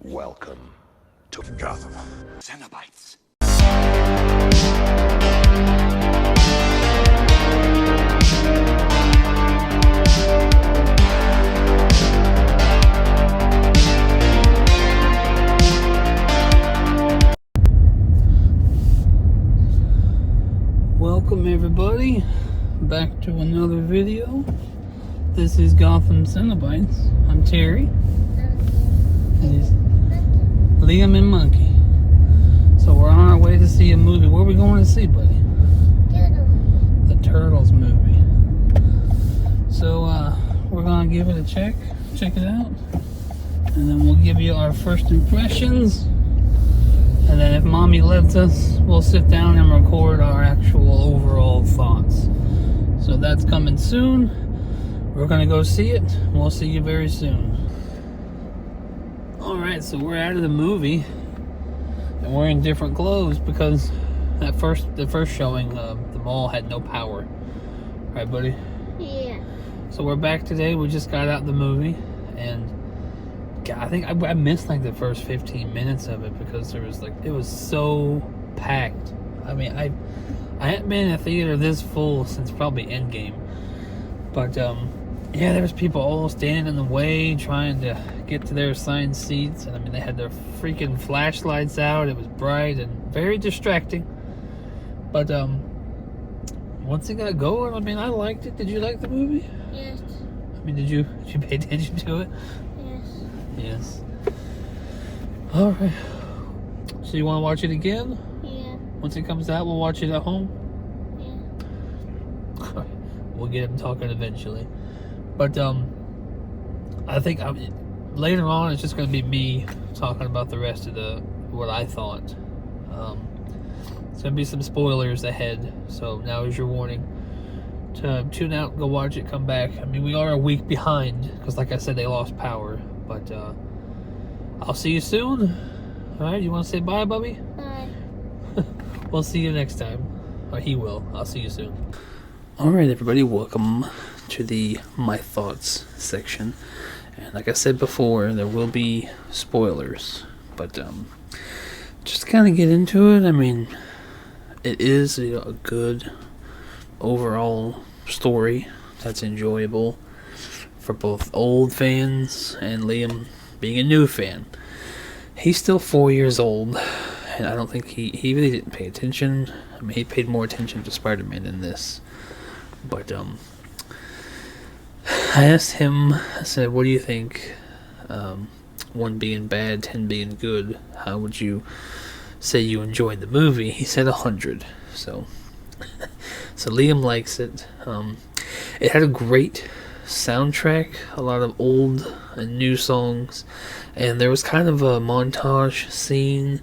Welcome to Gotham. Cenobites. Welcome everybody back to another video. This is Gotham Cenobites. I'm Terry. And he's Liam and Monkey. So we're on our way to see a movie. Where are we going to see, buddy? The Turtles movie. So we're gonna give it a check it out, and then we'll give you our first impressions. And then if Mommy lets us, we'll sit down and record our actual overall thoughts. So that's coming soon. We're gonna go see it. We'll see you very soon. Alright, so we're out of the movie. And we're in different clothes because the first showing, the mall had no power. Right, buddy? Yeah. So we're back today. We just got out of the movie. And God, I think I missed like the first 15 minutes of it because there was it was so packed. I mean, I hadn't been in a theater this full since probably Endgame. But yeah, there was people all standing in the way trying to get to their assigned seats, and I mean they had their freaking flashlights out. It was bright and very distracting. But once it got going, I mean I liked it. Did you like the movie? Yes. I mean, did you pay attention to it? Yes. Alright. So you want to watch it again? Yeah. Once it comes out, we'll watch it at home? Yeah. We'll get him talking eventually. But, I think later on it's just going to be me talking about the rest of what I thought. It's going to be some spoilers ahead. So now is your warning to tune out, go watch it, come back. I mean, we are a week behind because like I said, they lost power. But I'll see you soon. Alright, you want to say bye, Bubby? Bye. We'll see you next time. Or he will. I'll see you soon. Alright, everybody, welcome to the My Thoughts section. And like I said before, there will be spoilers. But just to kind of get into it, I mean, it is a good overall story that's enjoyable for both old fans and Liam being a new fan. He's still 4 years old, and I don't think he really didn't pay attention. I mean, he paid more attention to Spider-Man than this. But I asked him, I said, what do you think? 1 being bad, 10 being good. How would you say you enjoyed the movie? He said 100. So Liam likes it. It had a great soundtrack, a lot of old and new songs, and there was kind of a montage scene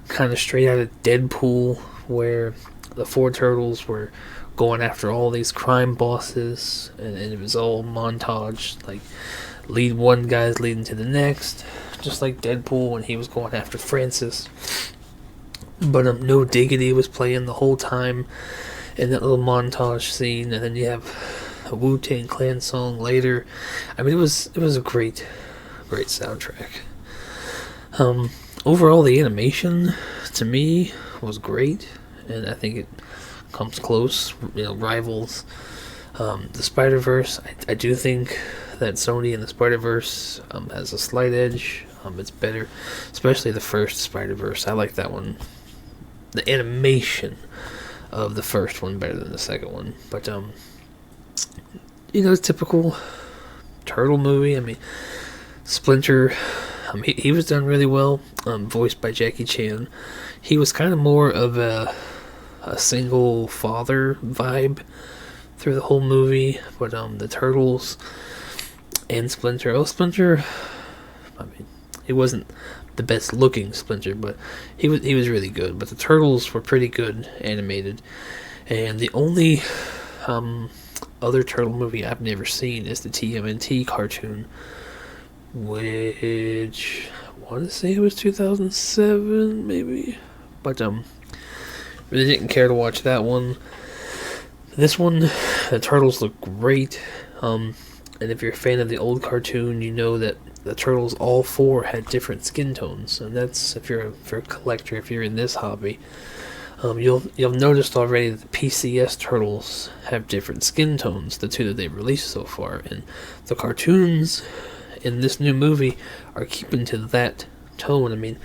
kind of straight out of Deadpool where the 4 turtles were going after all these crime bosses, and it was all montage, like one guy's leading to the next, just like Deadpool when he was going after Francis. But No Diggity was playing the whole time in that little montage scene, and then you have a Wu-Tang Clan song later. I mean, it was a great soundtrack. Overall, the animation to me was great, and I think it comes close. Rivals the Spider-Verse. I do think that Sony and the Spider-Verse has a slight edge. It's better, especially the first Spider-Verse. I like that one. The animation of the first one better than the second one, but typical turtle movie. I mean, Splinter, he was done really well, voiced by Jackie Chan. He was kind of more of a single father vibe through the whole movie, but the Turtles and Splinter, I mean, he wasn't the best looking Splinter, but he was really good. But the Turtles were pretty good animated, and the only other turtle movie I've never seen is the TMNT cartoon, which I want to say it was 2007 maybe, but really didn't care to watch that one. This one, the turtles look great, and if you're a fan of the old cartoon, you know that the turtles, all four, had different skin tones, and that's if you're a collector, if you're in this hobby, you'll noticed already that the PCS turtles have different skin tones, the two that they've released so far, and the cartoons in this new movie are keeping to that tone. I mean,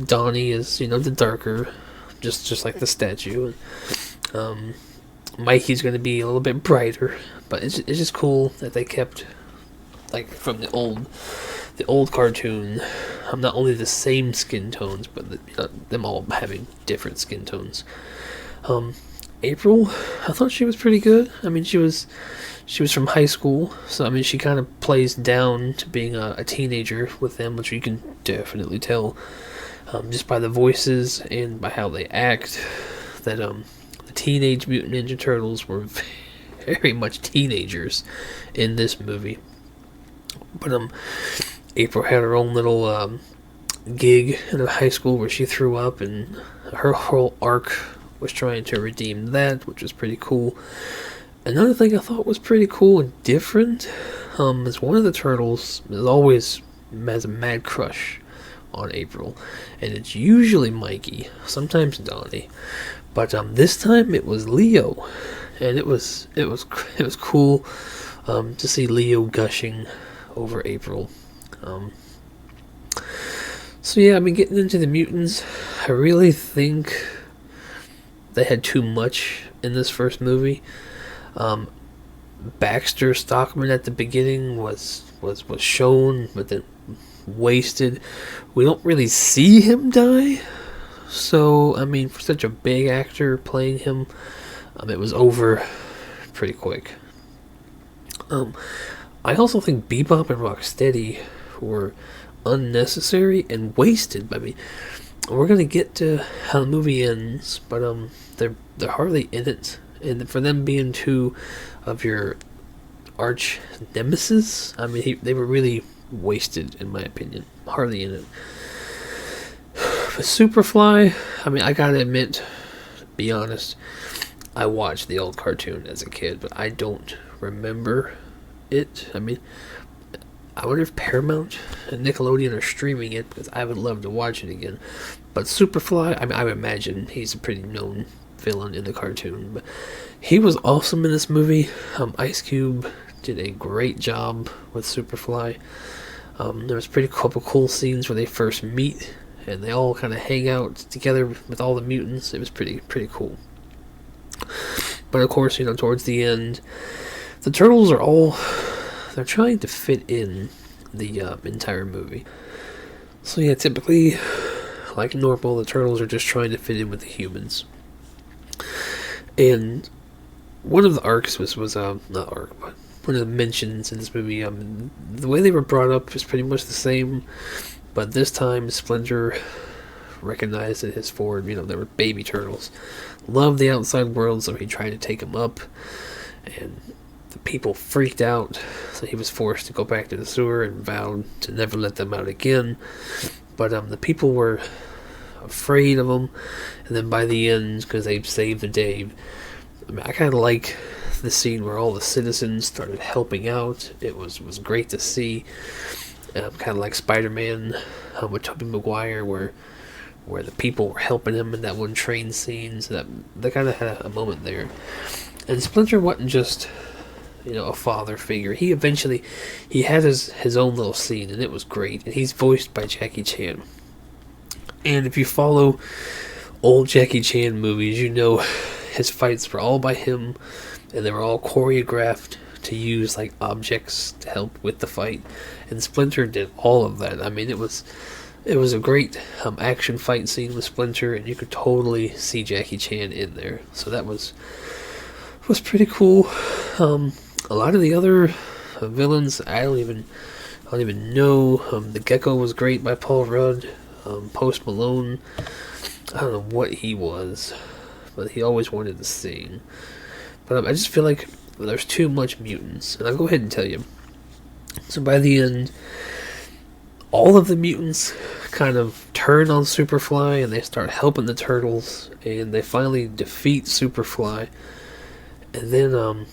Donnie is, the darker, just like the statue. Mikey's going to be a little bit brighter, but it's just cool that they kept, like, from the old cartoon, not only the same skin tones, but them all having different skin tones. April, I thought she was pretty good. I mean, she was from high school, so I mean, she kind of plays down to being a teenager with them, which you can definitely tell just by the voices and by how they act, that the Teenage Mutant Ninja Turtles were very much teenagers in this movie. But April had her own little gig in a high school where she threw up, and her whole arc was trying to redeem that, which was pretty cool. Another thing I thought was pretty cool and different is one of the turtles always has a mad crush on April, and it's usually Mikey, sometimes Donnie, but this time it was Leo, and it was cool to see Leo gushing over April. So yeah, I mean, getting into the mutants, I really think they had too much in this first movie. Baxter Stockman at the beginning was shown, but then wasted. We don't really see him die, so I mean, for such a big actor playing him, it was over pretty quick. I also think Bebop and Rocksteady were unnecessary and wasted. I mean, we're gonna get to how the movie ends, but they're hardly in it, and for them being two of your arch nemesis, I mean, they were really wasted in my opinion. Hardly in it. But Superfly, I mean, I gotta admit, be honest, I watched the old cartoon as a kid, but I don't remember it. I mean, I wonder if Paramount and Nickelodeon are streaming it, because I would love to watch it again. But Superfly, I mean, I would imagine he's a pretty known villain in the cartoon, but he was awesome in this movie. Ice Cube did a great job with Superfly. There was pretty couple cool scenes where they first meet and they all kind of hang out together with all the mutants. It was pretty cool. But of course, towards the end, the turtles they're trying to fit in the entire movie. So yeah, typically, like normal, the turtles are just trying to fit in with the humans. And one of the arcs was not arc, but one of the mentions in this movie, the way they were brought up is pretty much the same, but this time Splinter recognized that his form, they were baby turtles, loved the outside world, so he tried to take them up, and the people freaked out, so he was forced to go back to the sewer and vowed to never let them out again. But the people were afraid of him, and then by the end, because they saved the day, I kind of like the scene where all the citizens started helping out. It was great to see. Kind of like Spider-Man with Tobey Maguire, where the people were helping him in that one train scene. So that they kind of had a moment there. And Splinter wasn't just a father figure. He eventually had his own little scene, and it was great. And he's voiced by Jackie Chan. And if you follow old Jackie Chan movies, his fights were all by him, and they were all choreographed to use like objects to help with the fight. And Splinter did all of that. I mean, it was a great action fight scene with Splinter, and you could totally see Jackie Chan in there. So that was pretty cool. A lot of the other villains, I don't even know. The Gecko was great by Paul Rudd. Post Malone, I don't know what he was, but he always wanted to sing. But I just feel like there's too much mutants, and I'll go ahead and tell you. So by the end, all of the mutants kind of turn on Superfly, and they start helping the turtles, and they finally defeat Superfly. And then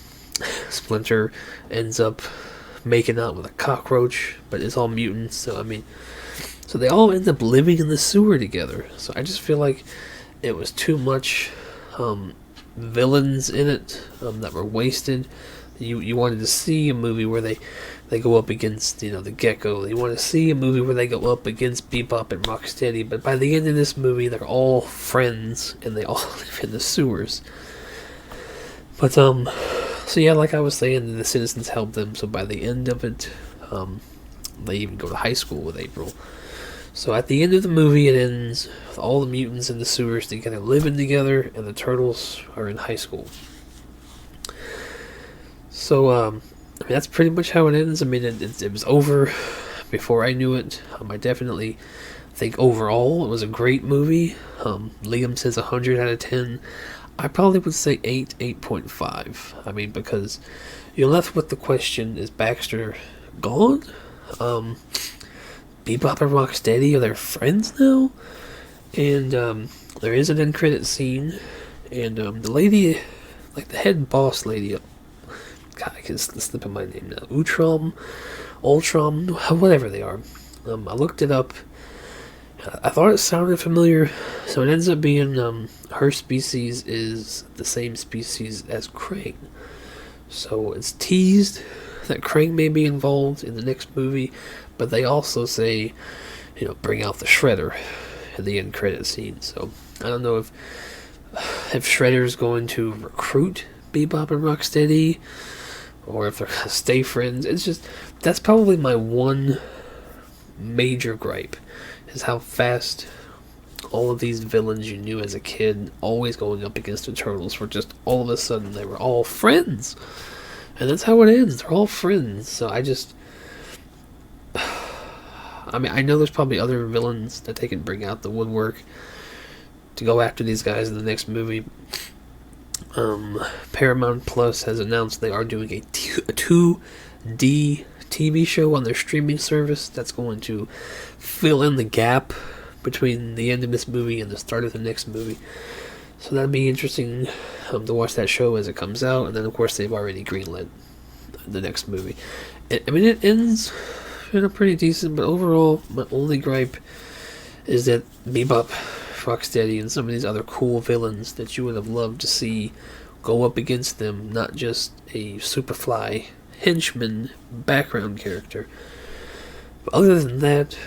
Splinter ends up making out with a cockroach, but it's all mutants. So I mean, so they all end up living in the sewer together. So I just feel like it was too much villains in it that were wasted. You wanted to see a movie where they go up against, the Gecko. You want to see a movie where they go up against Bebop and Rocksteady. But by the end of this movie, they're all friends and they all live in the sewers. But so yeah, like I was saying, the citizens help them. So by the end of it, they even go to high school with April. So at the end of the movie, it ends with all the mutants in the sewers together, living together, and the turtles are in high school. So, I mean, that's pretty much how it ends. I mean, it was over before I knew it. I definitely think overall it was a great movie. Liam says 100 out of 10. I probably would say 8.5. I mean, because you're left with the question, is Baxter gone? Bebop and Rocksteady, are they friends now? And there is an end credit scene, and the lady, like the head boss lady, God, I can slip in my name now, Ultram, whatever they are. I looked it up. I thought it sounded familiar, so it ends up being her species is the same species as Krang. So it's teased that Krang may be involved in the next movie, but they also say, bring out the Shredder in the end credit scene. So I don't know if Shredder's going to recruit Bebop and Rocksteady, or if they're going to stay friends. It's just, that's probably my one major gripe, is how fast all of these villains you knew as a kid, always going up against the Turtles, were just all of a sudden they were all friends. And that's how it ends. They're all friends. So I mean, I know there's probably other villains that they can bring out the woodwork to go after these guys in the next movie. Paramount Plus has announced they are doing a 2D TV show on their streaming service that's going to fill in the gap between the end of this movie and the start of the next movie. So that'd be interesting to watch that show as it comes out. And then, of course, they've already greenlit the next movie. I mean, it ends pretty decent, but overall, my only gripe is that Bebop, Rocksteady, and some of these other cool villains that you would have loved to see go up against them, not just a Superfly henchman background character. But other than that,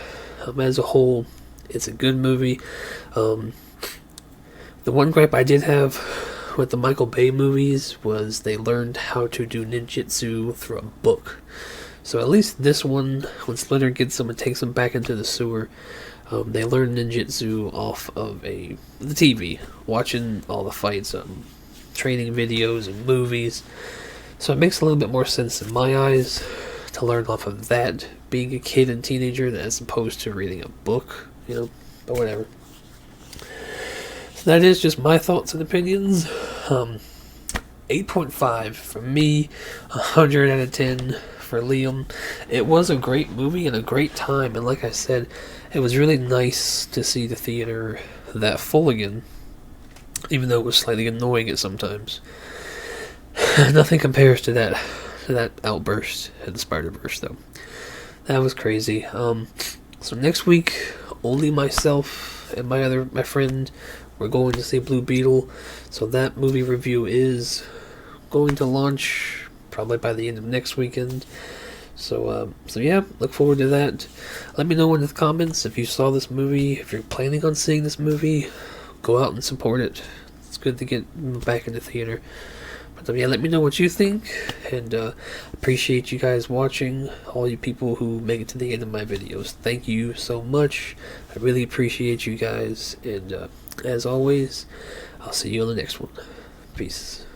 as a whole, it's a good movie. The one gripe I did have with the Michael Bay movies was they learned how to do ninjutsu through a book. So at least this one, when Splinter gets them and takes them back into the sewer, they learn ninjutsu off of the TV, watching all the fights, training videos and movies. So it makes a little bit more sense in my eyes to learn off of that, being a kid and teenager, as opposed to reading a book, but whatever. So that is just my thoughts and opinions. 8.5 for me, 100 out of 10 for Liam. It was a great movie and a great time, and like I said, it was really nice to see the theater that full again, even though it was slightly annoying at sometimes. Nothing compares to that outburst at the Spider-Verse, though. That was crazy. So next week, only myself and my friend, we're going to see Blue Beetle. So that movie review is going to launch probably by the end of next weekend. So yeah, look forward to that. Let me know in the comments if you saw this movie, if you're planning on seeing this movie. Go out and support it. It's good to get back in the theater. But yeah, let me know what you think, and appreciate you guys watching, all you people who make it to the end of my videos. Thank you so much. I really appreciate you guys, and as always, I'll see you on the next one. Peace.